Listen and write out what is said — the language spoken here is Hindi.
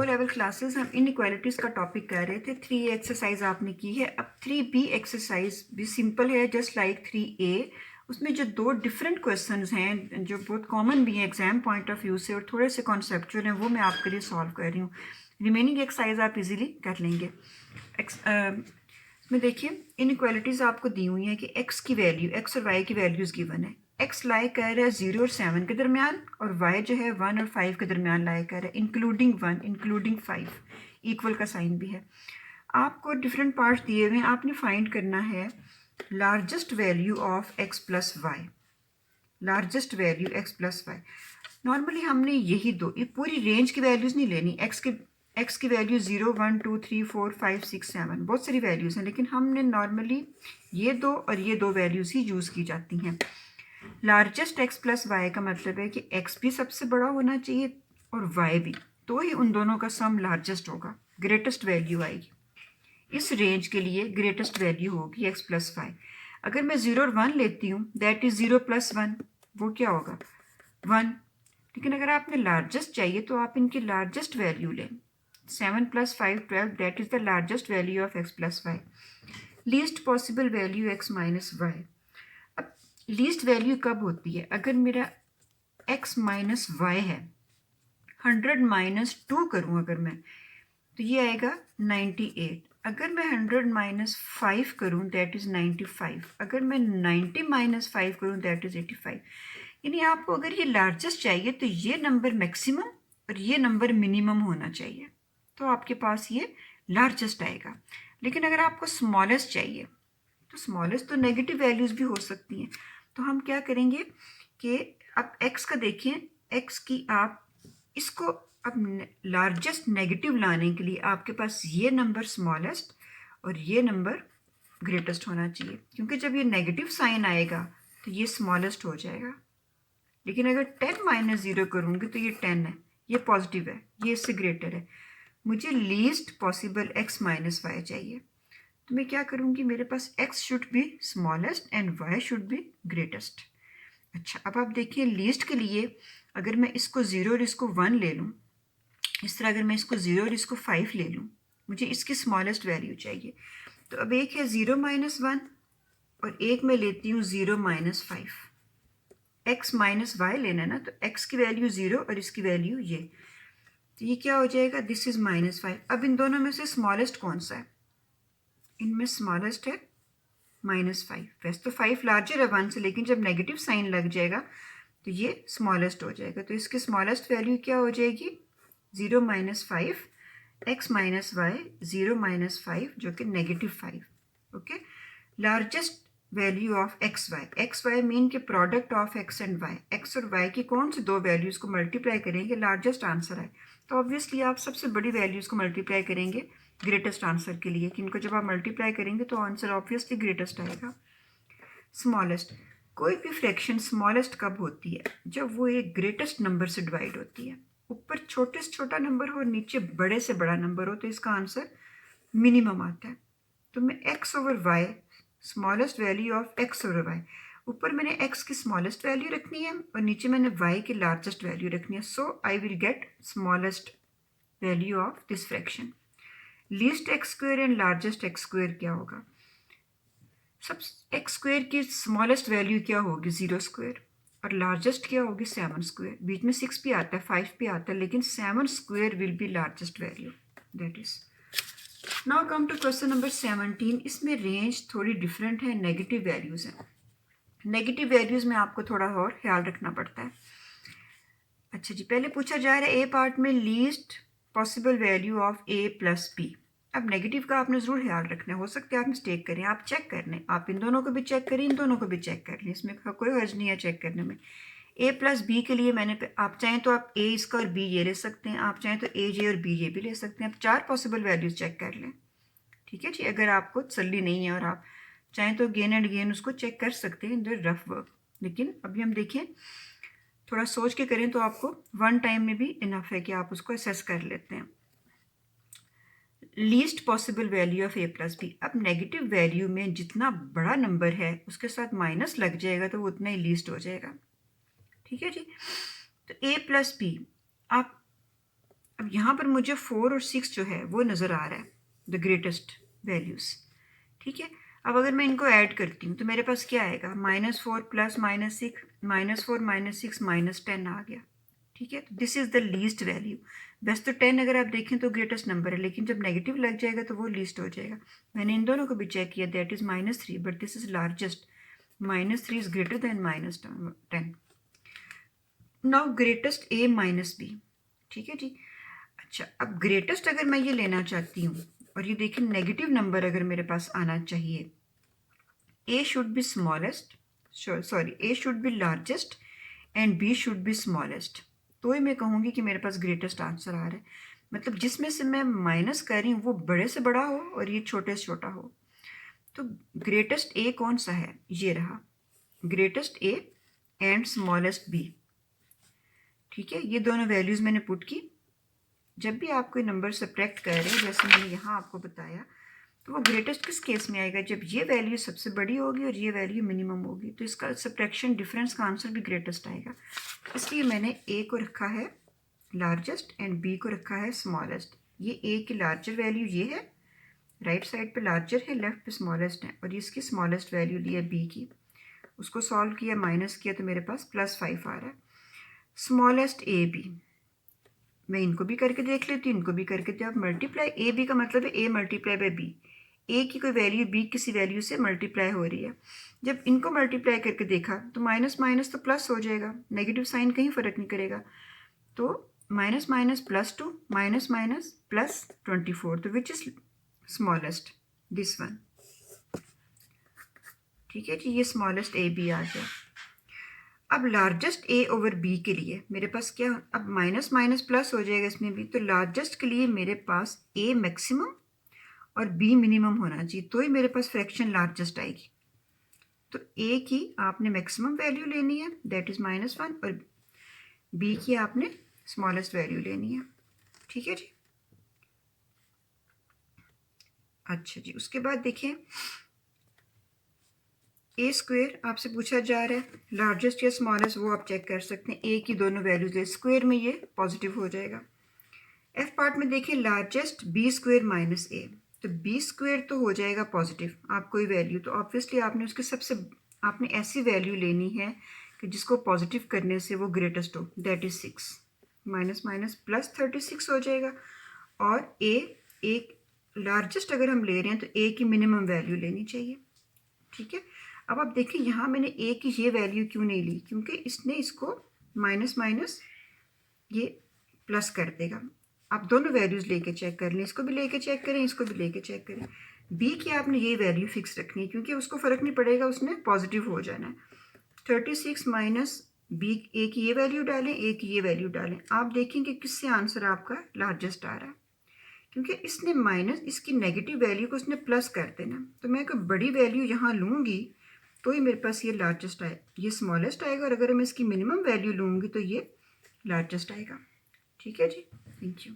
लेवल क्लासेस हम इनइक्वालिटीज़ का टॉपिक कर रहे थे। 3A एक्सरसाइज आपने की है। अब 3B एक्सरसाइज भी सिंपल है जस्ट लाइक 3A। उसमें जो दो डिफरेंट क्वेश्चंस हैं जो बहुत कॉमन भी हैं एग्जाम पॉइंट ऑफ व्यू से और थोड़े से कॉन्सेप्चुअल हैं, वो मैं आपके लिए सॉल्व कर रही हूँ। रिमेनिंग एक्सरसाइज आप इजीली कर लेंगे। इसमें देखिए इनइक्वालिटीज़ आपको दी हुई हैं कि एक्स की वैल्यू, एक्स और वाई की वैल्यूज़ गिवन है। एक्स लाई कर रहा है 0 और 7 के दरमियान और वाई जो है 1 और 5 के दरमियान लाई कर रहा है, इंक्लूडिंग 1 इंक्लूडिंग 5। इक्वल का साइन भी है। आपको डिफरेंट पार्ट्स दिए हुए हैं, आपने फाइंड करना है largest value of X plus Y. Largest value X plus Y. Normally हमने यही दो, ये पूरी रेंज की वैल्यूज़ नहीं लेनी। एक्स की वैल्यू 0 1 2 3 4 5 6 7 बहुत सारी वैल्यूज़ हैं, लेकिन हमने नॉर्मली ये दो और ये दो वैल्यूज़ ही यूज़ की जाती हैं। लार्जेस्ट एक्स प्लस वाई का मतलब है कि एक्स भी सबसे बड़ा होना चाहिए और वाई भी, तो ही उन दोनों का सम लार्जेस्ट होगा, ग्रेटेस्ट वैल्यू आएगी। इस रेंज के लिए ग्रेटेस्ट वैल्यू होगी एक्स प्लस वाई। अगर मैं 0 और 1 लेती हूँ दैट इज़ 0 प्लस 1, वो क्या होगा 1। लेकिन अगर आपने लार्जेस्ट चाहिए तो आप इनकी लार्जेस्ट वैल्यू लें। 7 + 5 12 that is the largest value of X plus Y. Least possible value X minus Y. अब लीस्ट वैल्यू कब होती है? अगर मेरा x माइनस वाई है, 100 - 2 करूँ अगर मैं, तो ये आएगा 98। अगर मैं 100 - 5 करूँ दैट इज़ 95। अगर मैं 90 - 5 करूँ दैट इज़ 85। यानी आपको अगर ये लार्जेस्ट चाहिए तो ये नंबर मैक्सिमम और ये नंबर मिनिमम होना चाहिए, तो आपके पास ये लार्जेस्ट आएगा। लेकिन अगर आपको स्मॉलेस्ट चाहिए तो स्मॉलेस्ट तो नेगेटिव वैल्यूज़ भी हो सकती हैं। तो हम क्या करेंगे कि अब x का देखिए, x की आप इसको अब लार्जेस्ट नेगेटिव लाने के लिए आपके पास ये नंबर स्मॉलेस्ट और ये नंबर ग्रेटेस्ट होना चाहिए, क्योंकि जब ये नेगेटिव साइन आएगा तो ये स्मॉलेस्ट हो जाएगा। लेकिन अगर 10 - 0 करूँगी तो ये 10 है, ये पॉजिटिव है, ये इससे ग्रेटर है। मुझे least possible x minus Y चाहिए, तो मैं क्या करूँगी, मेरे पास x should be smallest and y should be greatest. अच्छा, अब आप देखिए लीस्ट के लिए अगर मैं इसको 0 और इसको 1 ले लूँ, इस तरह अगर मैं इसको 0 और इसको 5 ले लूँ, मुझे इसकी स्मॉलेस्ट वैल्यू चाहिए। तो अब एक है 0 - 1 और एक मैं लेती हूँ 0 - 5। x माइनस वाई लेना है ना, तो x की वैल्यू 0 और इसकी वैल्यू ये, तो ये क्या हो जाएगा, दिस इज़ -5। अब इन दोनों में से स्मॉलेस्ट कौन सा है? इनमें स्मॉलेस्ट है -5। वैसे तो 5 लार्जर है 1 से, लेकिन जब नेगेटिव साइन लग जाएगा तो ये स्मॉलेस्ट हो जाएगा। तो इसकी स्मॉलेस्ट वैल्यू क्या हो जाएगी, 0 - 5 x माइनस वाई 0 - 5 जो कि -5। Okay, largest value of x y mean के product of x and y, x और वाई की कौन सी दो वैल्यूज़ को मल्टीप्लाई करेंगे लार्जेस्ट आंसर है। तो ऑब्वियसली आप सबसे बड़ी वैल्यूज़ को मल्टीप्लाई करेंगे ग्रेटेस्ट आंसर के लिए, कि इनको जब आप मल्टीप्लाई करेंगे तो आंसर ऑब्वियसली ग्रेटेस्ट आएगा। स्मॉलेस्ट, कोई भी फ्रैक्शन स्मॉलेस्ट कब होती है, जब वो एक ग्रेटेस्ट नंबर से डिवाइड होती है। ऊपर छोटे से छोटा नंबर हो, नीचे बड़े से बड़ा नंबर हो, तो इसका आंसर मिनिमम आता है। तो मैं x over y, smallest value of x over y, ऊपर मैंने x की स्मॉलेस्ट वैल्यू रखनी है और नीचे मैंने y की लार्जेस्ट वैल्यू रखनी है। So I will get smallest value of this fraction. Least x square and largest x square क्या होगा? सब एक्स स्क्वेयर की स्मॉलेस्ट वैल्यू क्या होगी, 0 स्क्वेयर, और लार्जेस्ट क्या होगी 7 स्क्वेयर। बीच में 6 भी आता है, 5 भी आता है, लेकिन 7 square will be largest value. That is now come to question number 17। इसमें रेंज थोड़ी डिफरेंट है, नेगेटिव वैल्यूज़ हैं। नेगेटिव वैल्यूज़ में आपको थोड़ा और ख्याल रखना पड़ता है। अच्छा जी, पहले पूछा जा रहा है ए पार्ट में least possible value of A plus B. अब नेगेटिव का आपने ज़रूर ख्याल रखना है, हो सकता है आप मिस्टेक करें, आप चेक कर लें, आप इन दोनों को भी चेक करें, इन दोनों को भी चेक कर लें, इसमें कोई हर्ज नहीं है चेक करने में। ए प्लस बी के लिए मैंने, आप चाहें तो आप ए इसका और बी ये ले सकते हैं, आप चाहें तो ए जे और बी ये भी ले सकते हैं। आप 4 पॉसिबल वैल्यूज़ चेक कर लें, ठीक है जी। अगर आपको तसल्ली नहीं है और आप चाहें तो अगेन एंड अगेन उसको चेक कर सकते हैं इन द रफ वर्क, लेकिन अभी हम देखें थोड़ा सोच के करें तो आपको वन टाइम में भी इनफ है कि आप उसको असेस कर लेते हैं। Least possible value of A plus B. अब नेगेटिव वैल्यू में जितना बड़ा नंबर है उसके साथ माइनस लग जाएगा तो वो उतना ही लीस्ट हो जाएगा, ठीक है जी। तो ए प्लस बी, आप अब यहाँ पर मुझे 4 और 6 जो है वो नज़र आ रहा है, द ग्रेटेस्ट वैल्यूज़। ठीक है, अब अगर मैं इनको ऐड करती हूँ तो मेरे पास क्या आएगा, -4 प्लस -6, -4 -6 -10 आ गया। ठीक है, तो this is the least value. वैसे तो 10 अगर आप देखें तो ग्रेटेस्ट नंबर है, लेकिन जब नेगेटिव लग जाएगा तो वो लीस्ट हो जाएगा। मैंने इन दोनों को भी चेक किया, that is -3, but this is largest. -3 is greater than -10। Now greatest A minus B। ठीक है जी। अच्छा, अब ग्रेटेस्ट अगर मैं ये लेना चाहती हूँ और ये देखिए नेगेटिव नंबर अगर मेरे पास आना चाहिए, A should be smallest, sorry A should be largest and B should be smallest. तो ही मैं कहूँगी कि मेरे पास ग्रेटेस्ट आंसर आ रहा है। मतलब जिसमें से मैं माइनस कर रही हूँ वो बड़े से बड़ा हो और ये छोटे से छोटा हो। तो ग्रेटेस्ट A कौन सा है, ये रहा, greatest A and smallest B। ठीक है, ये दोनों वैल्यूज़ मैंने पुट की। जब भी आप कोई नंबर सब्ट्रैक्ट कर रहे हैं, जैसे मैंने यहाँ आपको बताया, तो वो ग्रेटेस्ट किस केस में आएगा, जब ये वैल्यू सबसे बड़ी होगी और ये वैल्यू मिनिमम होगी, तो इसका सब्ट्रैक्शन डिफरेंस का आंसर भी ग्रेटेस्ट आएगा। इसलिए मैंने A को रखा है लार्जेस्ट एंड B को रखा है स्मॉलेस्ट। ये A की लार्जर वैल्यू ये है, राइट साइड पे लार्जर है, लेफ्ट पे स्मॉलेस्ट है, और इसकी स्मॉलेस्ट वैल्यू ली है B की। उसको सॉल्व किया, माइनस किया, तो मेरे पास +5 आ रहा है। स्मॉलेस्ट A B, मैं इनको भी करके देख लेती हूँ, इनको भी करके। जब मल्टीप्लाई A B का मतलब है A multiply by B, A की कोई वैल्यू B किसी वैल्यू से मल्टीप्लाई हो रही है। जब इनको मल्टीप्लाई करके देखा तो माइनस माइनस तो प्लस हो जाएगा, नेगेटिव साइन कहीं फ़र्क नहीं करेगा। तो माइनस माइनस +2, माइनस माइनस +24, तो which is smallest, this one. ठीक है जी, ये स्मॉलेस्ट A B आ गया। अब लार्जेस्ट A ओवर B के लिए मेरे पास क्या, अब माइनस माइनस प्लस हो जाएगा इसमें भी, तो लार्जेस्ट के लिए मेरे पास A मैक्सिमम और B मिनिमम होना चाहिए, तो ही मेरे पास फ्रैक्शन लार्जेस्ट आएगी। तो A की आपने मैक्सिमम वैल्यू लेनी है, दैट इज़ -1, और B की आपने स्मॉलेस्ट वैल्यू लेनी है। ठीक है जी। अच्छा जी, उसके बाद देखिए A स्क्वेयर आपसे पूछा जा रहा है, लार्जेस्ट या स्मॉलेस्ट वो आप चेक कर सकते हैं। A की दोनों वैल्यूज ले, स्क्वेयर में ये पॉजिटिव हो जाएगा। F पार्ट में देखिए largest B square minus A, तो B स्क्वेयर तो हो जाएगा पॉजिटिव, आप कोई वैल्यू, तो ऑब्वियसली आपने उसके सबसे, आपने ऐसी वैल्यू लेनी है कि जिसको पॉजिटिव करने से वो ग्रेटेस्ट हो, दैट इज़ 6, माइनस माइनस +36 हो जाएगा। और A एक लार्जेस्ट अगर हम ले रहे हैं तो A की मिनिमम वैल्यू लेनी चाहिए। ठीक है, अब आप देखिए यहाँ मैंने A की ये वैल्यू क्यों नहीं ली, क्योंकि इसने इसको माइनस माइनस ये प्लस कर देगा। आप दोनों वैल्यूज़ लेके चेक कर लें, इसको भी लेके चेक करें, इसको भी लेके चेक करें। B की आपने ये वैल्यू फिक्स रखनी है, क्योंकि उसको फ़र्क नहीं पड़ेगा, उसने पॉजिटिव हो जाना है। 36 माइनस B, A की ये वैल्यू डालें, A की ये वैल्यू डालें, आप देखेंगे किससे आंसर आपका लार्जेस्ट आ रहा है, क्योंकि इसने माइनस, इसकी नेगेटिव वैल्यू को उसने प्लस कर देना। तो मैं कोई बड़ी वैल्यू यहाँ लूँगी तो ही मेरे पास ये लार्जेस्ट आए, ये स्मॉलेस्ट आएगा, और अगर मैं इसकी मिनिमम वैल्यू लूँगी तो ये लार्जेस्ट आएगा। ठीक है जी, थैंक यू।